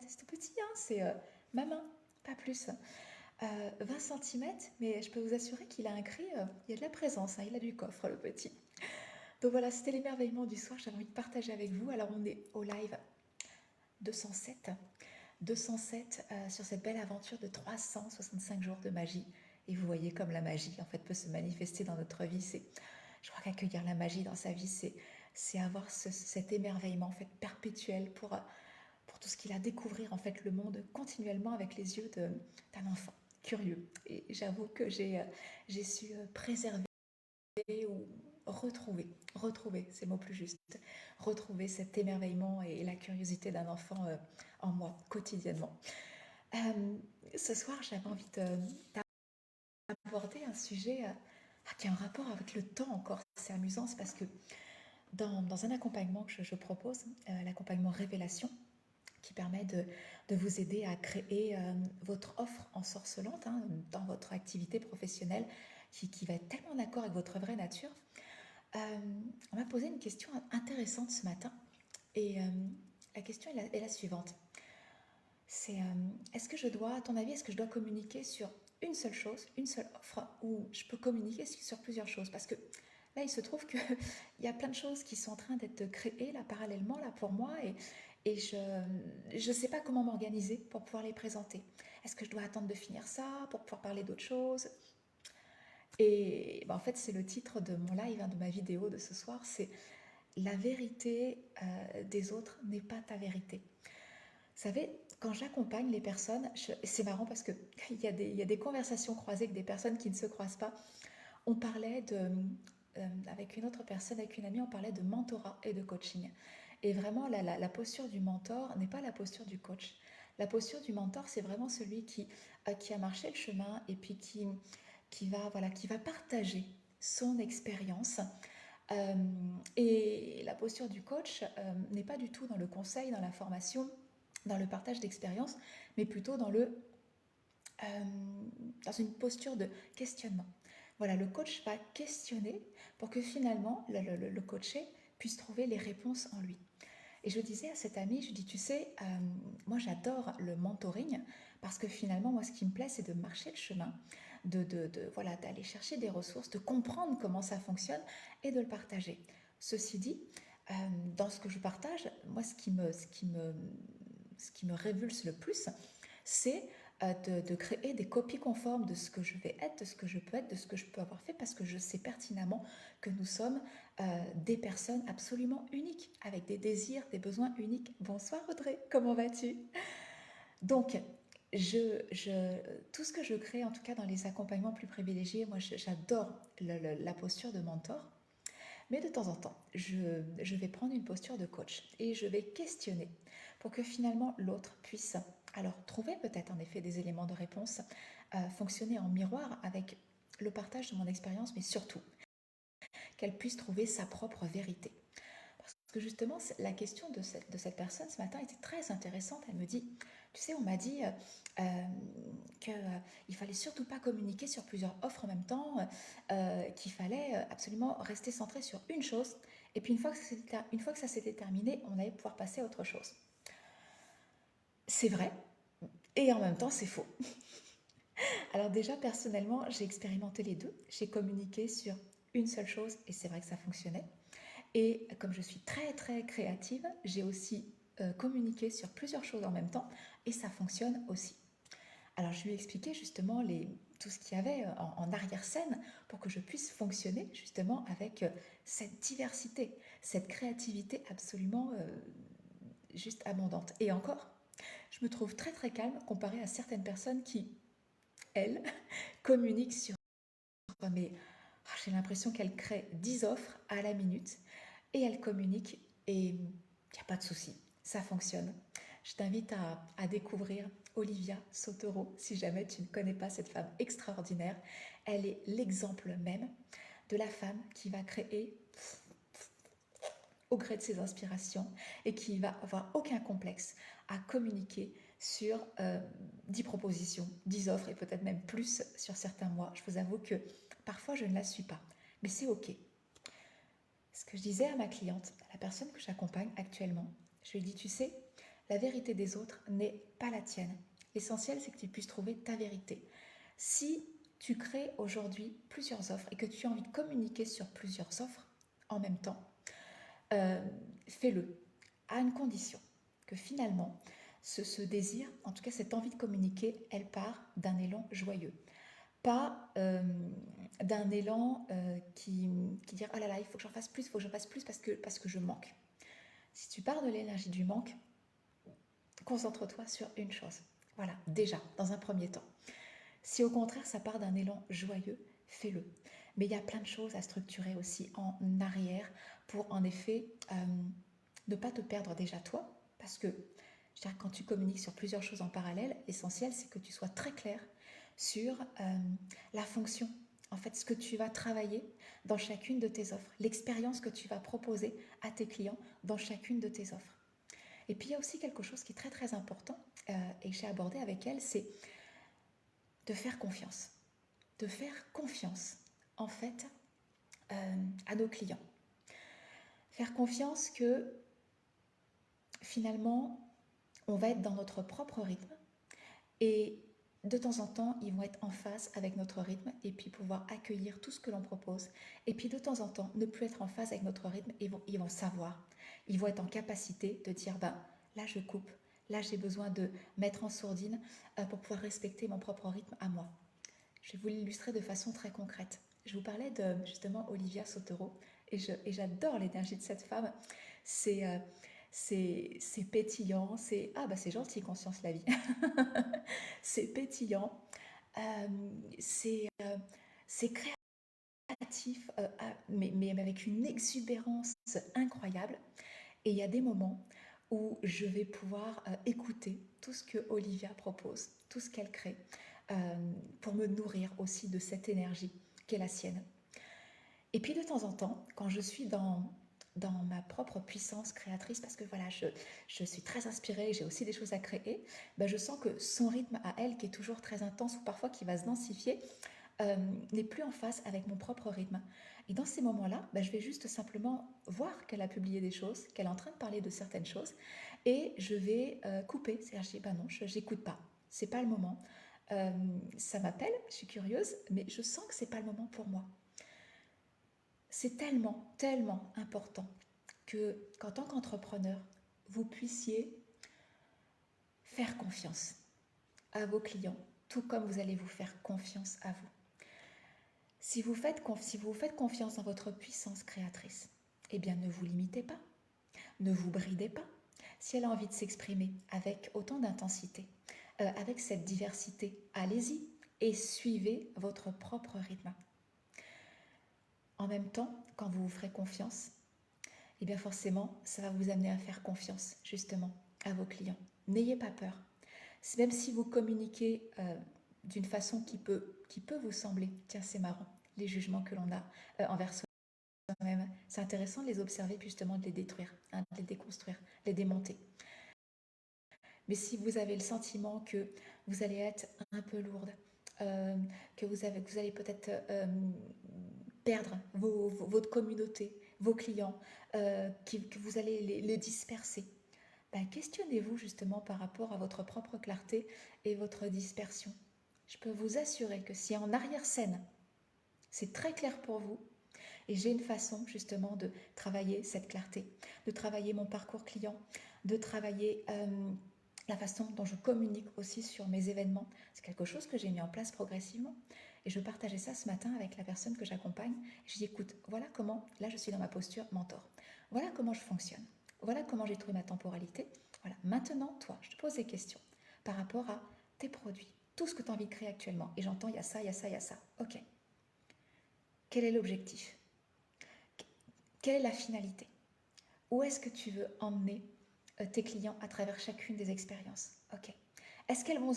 C'est tout petit, hein, c'est ma main, pas plus. 20 centimètres, mais je peux vous assurer qu'il a un cri, il y a de la présence, hein, il a du coffre, le petit. Donc voilà, c'était l'émerveillement du soir, j'avais envie de partager avec vous. Alors on est au live 207, 207 sur cette belle aventure de 365 jours de magie. Et vous voyez comme la magie en fait peut se manifester dans notre vie. Je crois qu'accueillir la magie dans sa vie, c'est avoir cet émerveillement en fait perpétuel pour tout ce qu'il a à découvrir en fait le monde continuellement avec les yeux d'un enfant curieux. Et j'avoue que j'ai su préserver ou retrouver, c'est le mot plus juste, retrouver cet émerveillement et la curiosité d'un enfant en moi quotidiennement. Ce soir, j'avais envie d'aborder un sujet qui a un rapport avec le temps encore. C'est amusant, c'est parce que dans un accompagnement que je propose, l'accompagnement Révélation, qui permet de vous aider à créer votre offre ensorcelante hein, dans votre activité professionnelle qui va être tellement en accord avec votre vraie nature. On m'a posé une question intéressante ce matin et la question est la suivante. C'est est-ce que je dois, à ton avis, est-ce que je dois communiquer sur une seule chose, une seule offre, ou je peux communiquer sur plusieurs choses? Parce que là, il se trouve qu'il y a plein de choses qui sont en train d'être créées là parallèlement là pour moi et je ne sais pas comment m'organiser pour pouvoir les présenter. Est-ce que je dois attendre de finir ça pour pouvoir parler d'autre chose? Et en fait, c'est le titre de mon live, hein, de ma vidéo de ce soir, c'est la vérité des autres n'est pas ta vérité. Vous savez, quand j'accompagne les personnes, c'est marrant parce qu'il y a des conversations croisées avec des personnes qui ne se croisent pas. On parlait avec une autre personne, avec une amie, on parlait de mentorat et de coaching. Et vraiment, la posture du mentor n'est pas la posture du coach. La posture du mentor, c'est vraiment celui qui a marché le chemin et puis qui va partager son expérience. Et la posture du coach n'est pas du tout dans le conseil, dans la formation, dans le partage d'expérience, mais plutôt dans une posture de questionnement. Voilà, le coach va questionner pour que finalement le coaché puisse trouver les réponses en lui. Et je disais à cette amie, je dis, tu sais, moi j'adore le mentoring parce que finalement, moi ce qui me plaît, c'est de marcher le chemin, voilà, d'aller chercher des ressources, de comprendre comment ça fonctionne et de le partager. Ceci dit, dans ce que je partage, moi ce qui me révulse le plus, c'est de créer des copies conformes de ce que je vais être, de ce que je peux être, de ce que je peux avoir fait, parce que je sais pertinemment que nous sommes des personnes absolument uniques, avec des désirs, des besoins uniques. Bonsoir Audrey, comment vas-tu? Donc, tout ce que je crée, en tout cas dans les accompagnements plus privilégiés, moi j'adore la posture de mentor, mais de temps en temps, je vais prendre une posture de coach et je vais questionner pour que finalement l'autre puisse alors trouver peut-être en effet des éléments de réponse, fonctionner en miroir avec le partage de mon expérience, mais surtout qu'elle puisse trouver sa propre vérité. Parce que justement, la question de cette personne ce matin était très intéressante. Elle me dit, tu sais, on m'a dit qu'il ne fallait surtout pas communiquer sur plusieurs offres en même temps, qu'il fallait absolument rester centré sur une chose. Et puis une fois que ça s'était terminé, on allait pouvoir passer à autre chose. C'est vrai, et en même temps, c'est faux. Alors déjà, personnellement, j'ai expérimenté les deux. J'ai communiqué sur une seule chose et c'est vrai que ça fonctionnait. Et comme je suis très très créative, j'ai aussi communiqué sur plusieurs choses en même temps et ça fonctionne aussi. Alors je lui ai expliqué justement tout ce qu'il y avait en arrière-scène pour que je puisse fonctionner justement avec cette diversité, cette créativité absolument juste abondante. Et encore, je me trouve très très calme comparée à certaines personnes qui, elles, communiquent sur... Mais j'ai l'impression qu'elles créent 10 offres à la minute et elles communiquent et il n'y a pas de souci, ça fonctionne. Je t'invite à découvrir Olivia Sotero si jamais tu ne connais pas cette femme extraordinaire. Elle est l'exemple même de la femme qui va créer au gré de ses inspirations et qui va avoir aucun complexe à communiquer sur 10 propositions, 10 offres et peut-être même plus sur certains mois. Je vous avoue que parfois je ne la suis pas, mais c'est ok. Ce que je disais à ma cliente, à la personne que j'accompagne actuellement, je lui ai dit, tu sais, La vérité des autres n'est pas la tienne. L'essentiel, c'est que tu puisses trouver ta vérité. Si tu crées aujourd'hui plusieurs offres et que tu as envie de communiquer sur plusieurs offres en même temps, fais-le, à une condition que finalement, ce désir, en tout cas cette envie de communiquer, elle part d'un élan joyeux. Pas d'un élan qui dit oh là là, il faut que j'en fasse plus, il faut que j'en fasse plus parce que je manque. Si tu pars de l'énergie du manque, concentre-toi sur une chose. Voilà, déjà, dans un premier temps. Si au contraire ça part d'un élan joyeux, fais-le. Mais il y a plein de choses à structurer aussi en arrière pour en effet ne pas te perdre déjà toi. Parce que je dirais, quand tu communiques sur plusieurs choses en parallèle, l'essentiel c'est que tu sois très clair sur la fonction, en fait ce que tu vas travailler dans chacune de tes offres, l'expérience que tu vas proposer à tes clients dans chacune de tes offres. Et puis il y a aussi quelque chose qui est très très important et que j'ai abordé avec elle, c'est de faire confiance. De faire confiance, en fait, à nos clients. Faire confiance que, finalement, on va être dans notre propre rythme et de temps en temps, ils vont être en phase avec notre rythme et puis pouvoir accueillir tout ce que l'on propose. Et puis de temps en temps, ne plus être en phase avec notre rythme, ils vont savoir. Ils vont être en capacité de dire, ben, là je coupe, là j'ai besoin de mettre en sourdine pour pouvoir respecter mon propre rythme à moi. Je vais vous l'illustrer de façon très concrète. Je vous parlais de justement Olivia Sotero et j'adore l'énergie de cette femme. C'est pétillant, c'est gentil Conscience la vie. C'est pétillant, euh, c'est c'est créatif, mais avec une exubérance incroyable. Et il y a des moments où je vais pouvoir écouter tout ce que Olivia propose, tout ce qu'elle crée, pour me nourrir aussi de cette énergie qui est la sienne. Et puis de temps en temps, quand je suis dans ma propre puissance créatrice, parce que voilà, je suis très inspirée, j'ai aussi des choses à créer, ben je sens que son rythme à elle, qui est toujours très intense ou parfois qui va se densifier, n'est plus en phase avec mon propre rythme. Et dans ces moments-là, ben je vais juste simplement voir qu'elle a publié des choses, qu'elle est en train de parler de certaines choses, et je vais couper. C'est-à-dire, je dis, ben non, je n'écoute pas. C'est pas le moment. Ça m'appelle, je suis curieuse, mais je sens que c'est pas le moment pour moi. C'est tellement, tellement important qu'en tant qu'entrepreneur, vous puissiez faire confiance à vos clients, tout comme vous allez vous faire confiance à vous. Si vous faites confiance dans votre puissance créatrice, eh bien ne vous limitez pas, ne vous bridez pas. Si elle a envie de s'exprimer avec autant d'intensité, avec cette diversité, allez-y et suivez votre propre rythme. En même temps, quand vous vous ferez confiance, eh bien forcément, ça va vous amener à faire confiance justement à vos clients. N'ayez pas peur. Même si vous communiquez d'une façon qui peut vous sembler, tiens c'est marrant, les jugements que l'on a envers soi-même, c'est intéressant de les observer puis justement de les détruire, de les déconstruire, les démonter. Mais si vous avez le sentiment que vous allez être un peu lourde, que vous allez peut-être perdre votre communauté, vos clients, que vous allez les disperser, ben, questionnez-vous justement par rapport à votre propre clarté et votre dispersion. Je peux vous assurer que si en arrière-scène, c'est très clair pour vous, et j'ai une façon justement de travailler cette clarté, de travailler mon parcours client, de travailler la façon dont je communique aussi sur mes événements. C'est quelque chose que j'ai mis en place progressivement. Et je partageais ça ce matin avec la personne que j'accompagne. Je dis, écoute, voilà comment, là je suis dans ma posture mentor. Voilà comment je fonctionne. Voilà comment j'ai trouvé ma temporalité. Voilà, maintenant, toi, je te pose des questions par rapport à tes produits, tout ce que tu as envie de créer actuellement. Et j'entends, il y a ça, il y a ça, il y a ça. Ok. Quel est l'objectif? Quelle est la finalité? Où est-ce que tu veux emmener tes clients à travers chacune des expériences? Ok. Est-ce qu'elles vont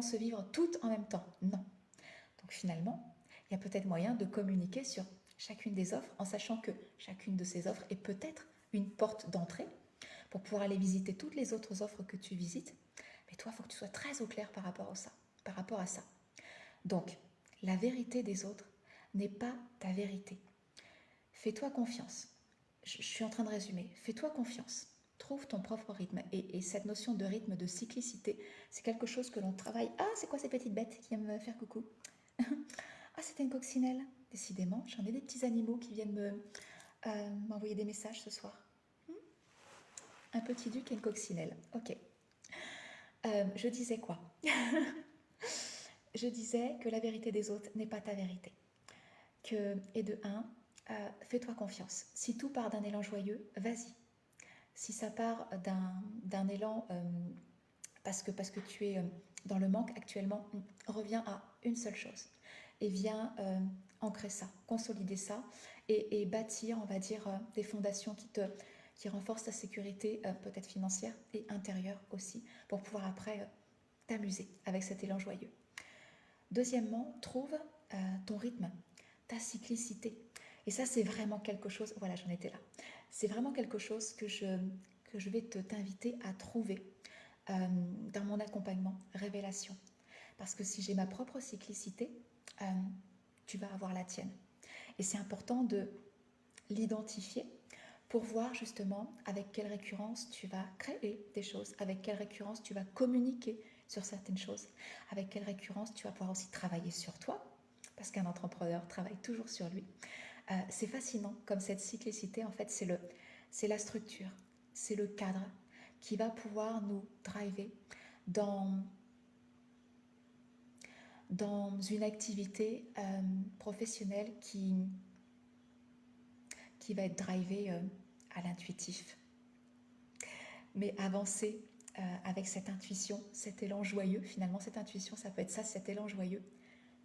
se vivre toutes en même temps? Non. Donc finalement, il y a peut-être moyen de communiquer sur chacune des offres en sachant que chacune de ces offres est peut-être une porte d'entrée pour pouvoir aller visiter toutes les autres offres que tu visites. Mais toi, il faut que tu sois très au clair par rapport à ça. Donc, la vérité des autres n'est pas ta vérité. Fais-toi confiance. Je suis en train de résumer. Fais-toi confiance. Trouve ton propre rythme. Et cette notion de rythme, de cyclicité, c'est quelque chose que l'on travaille. Ah, c'est quoi ces petites bêtes qui viennent me faire coucou? Ah, c'était une coccinelle. Décidément, j'en ai des petits animaux qui viennent m'envoyer des messages ce soir. Un petit duc et une coccinelle. Ok. Je disais quoi? Je disais que la vérité des autres n'est pas ta vérité. Et de un, fais-toi confiance. Si tout part d'un élan joyeux, vas-y. Si ça part d'un élan parce que tu es dans le manque actuellement, reviens à une seule chose et viens ancrer ça, consolider ça et bâtir, on va dire, des fondations qui renforcent ta sécurité, peut-être financière et intérieure aussi, pour pouvoir après t'amuser avec cet élan joyeux. Deuxièmement, trouve ton rythme, ta cyclicité. Et ça, c'est vraiment quelque chose, voilà, j'en étais là. C'est vraiment quelque chose que je vais t'inviter à trouver dans mon accompagnement révélation. Parce que si j'ai ma propre cyclicité, tu vas avoir la tienne. Et c'est important de l'identifier pour voir justement avec quelle récurrence tu vas créer des choses, avec quelle récurrence tu vas communiquer sur certaines choses, avec quelle récurrence tu vas pouvoir aussi travailler sur toi, parce qu'un entrepreneur travaille toujours sur lui. C'est fascinant comme cette cyclicité, en fait, c'est la structure, c'est le cadre qui va pouvoir nous driver dans une activité professionnelle qui va être drivée à l'intuitif. Mais avancer avec cette intuition, cet élan joyeux, finalement cette intuition, ça peut être ça, cet élan joyeux,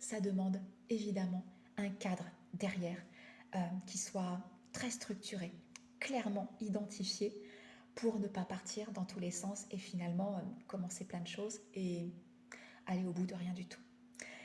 ça demande évidemment un cadre derrière qui soit très structuré, clairement identifié pour ne pas partir dans tous les sens et finalement commencer plein de choses et aller au bout de rien du tout.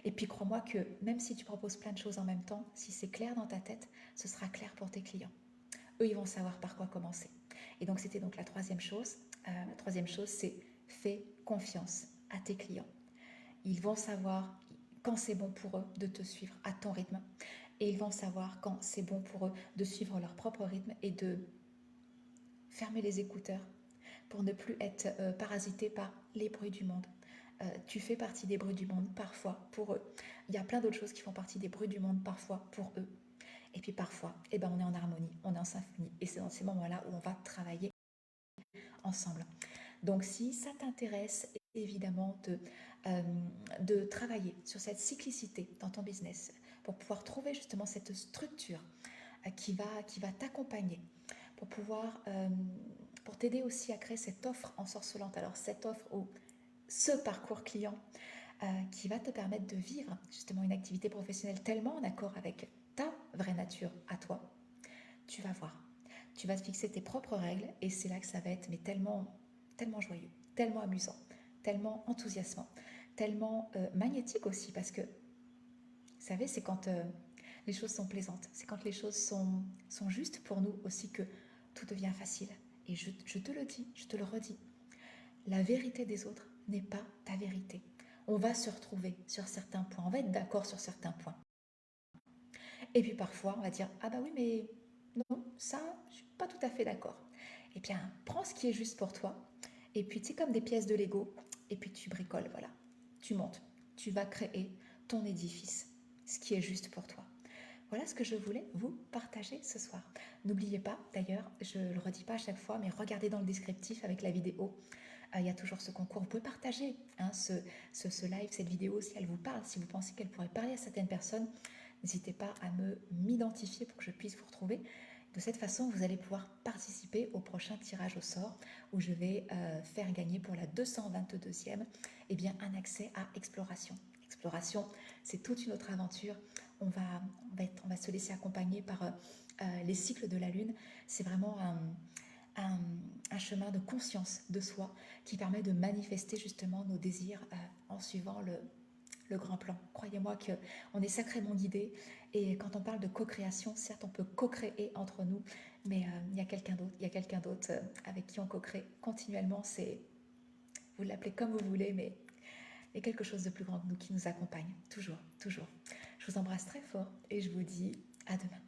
Et puis crois-moi que même si tu proposes plein de choses en même temps, si c'est clair dans ta tête, ce sera clair pour tes clients. Eux, ils vont savoir par quoi commencer. Et donc c'était donc la troisième chose. La troisième chose, c'est fais confiance à tes clients. Ils vont savoir quand c'est bon pour eux de te suivre à ton rythme. Et ils vont savoir quand c'est bon pour eux de suivre leur propre rythme et de fermer les écouteurs pour ne plus être parasité par les bruits du monde. Tu fais partie des bruits du monde parfois pour eux. Il y a plein d'autres choses qui font partie des bruits du monde parfois pour eux. Et puis parfois, on est en harmonie, on est en symphonie. Et c'est dans ces moments-là où on va travailler ensemble. Donc si ça t'intéresse, évidemment, de travailler sur cette cyclicité dans ton business pour pouvoir trouver justement cette structure qui va t'accompagner, pour pouvoir pour t'aider aussi à créer cette offre ensorcelante. Alors cette offre ou ce parcours client qui va te permettre de vivre justement une activité professionnelle tellement en accord avec ta vraie nature à toi, tu vas voir. Tu vas te fixer tes propres règles et c'est là que ça va être mais tellement, tellement joyeux, tellement amusant, tellement enthousiasmant, tellement magnétique aussi parce que, vous savez, c'est quand les choses sont plaisantes, c'est quand les choses sont justes pour nous aussi que tout devient facile. Et je te le dis, je te le redis, la vérité des autres n'est pas ta vérité. On va se retrouver sur certains points, on va être d'accord sur certains points. Et puis parfois, on va dire, ah bah oui, mais non, ça, je suis pas tout à fait d'accord. Eh bien, prends ce qui est juste pour toi, et puis tu sais, comme des pièces de Lego, et puis tu bricoles, voilà. Tu montes, tu vas créer ton édifice, ce qui est juste pour toi. Voilà ce que je voulais vous partager ce soir. N'oubliez pas, d'ailleurs, je ne le redis pas à chaque fois, mais regardez dans le descriptif avec la vidéo. Il y a toujours ce concours. Vous pouvez partager ce live, cette vidéo, si elle vous parle, si vous pensez qu'elle pourrait parler à certaines personnes. N'hésitez pas à m'identifier pour que je puisse vous retrouver. De cette façon, vous allez pouvoir participer au prochain tirage au sort où je vais faire gagner pour la 222e un accès à Exploration. Exploration, c'est toute une autre aventure. On va se laisser accompagner par les cycles de la Lune. C'est vraiment un chemin de conscience de soi qui permet de manifester justement nos désirs en suivant le grand plan. Croyez-moi qu'on est sacrément guidé et quand on parle de co-création, certes on peut co-créer entre nous, mais il y a quelqu'un d'autre avec qui on co-crée continuellement. Vous l'appelez comme vous voulez, mais il y a quelque chose de plus grand que nous qui nous accompagne, toujours, toujours. Je vous embrasse très fort et je vous dis à demain.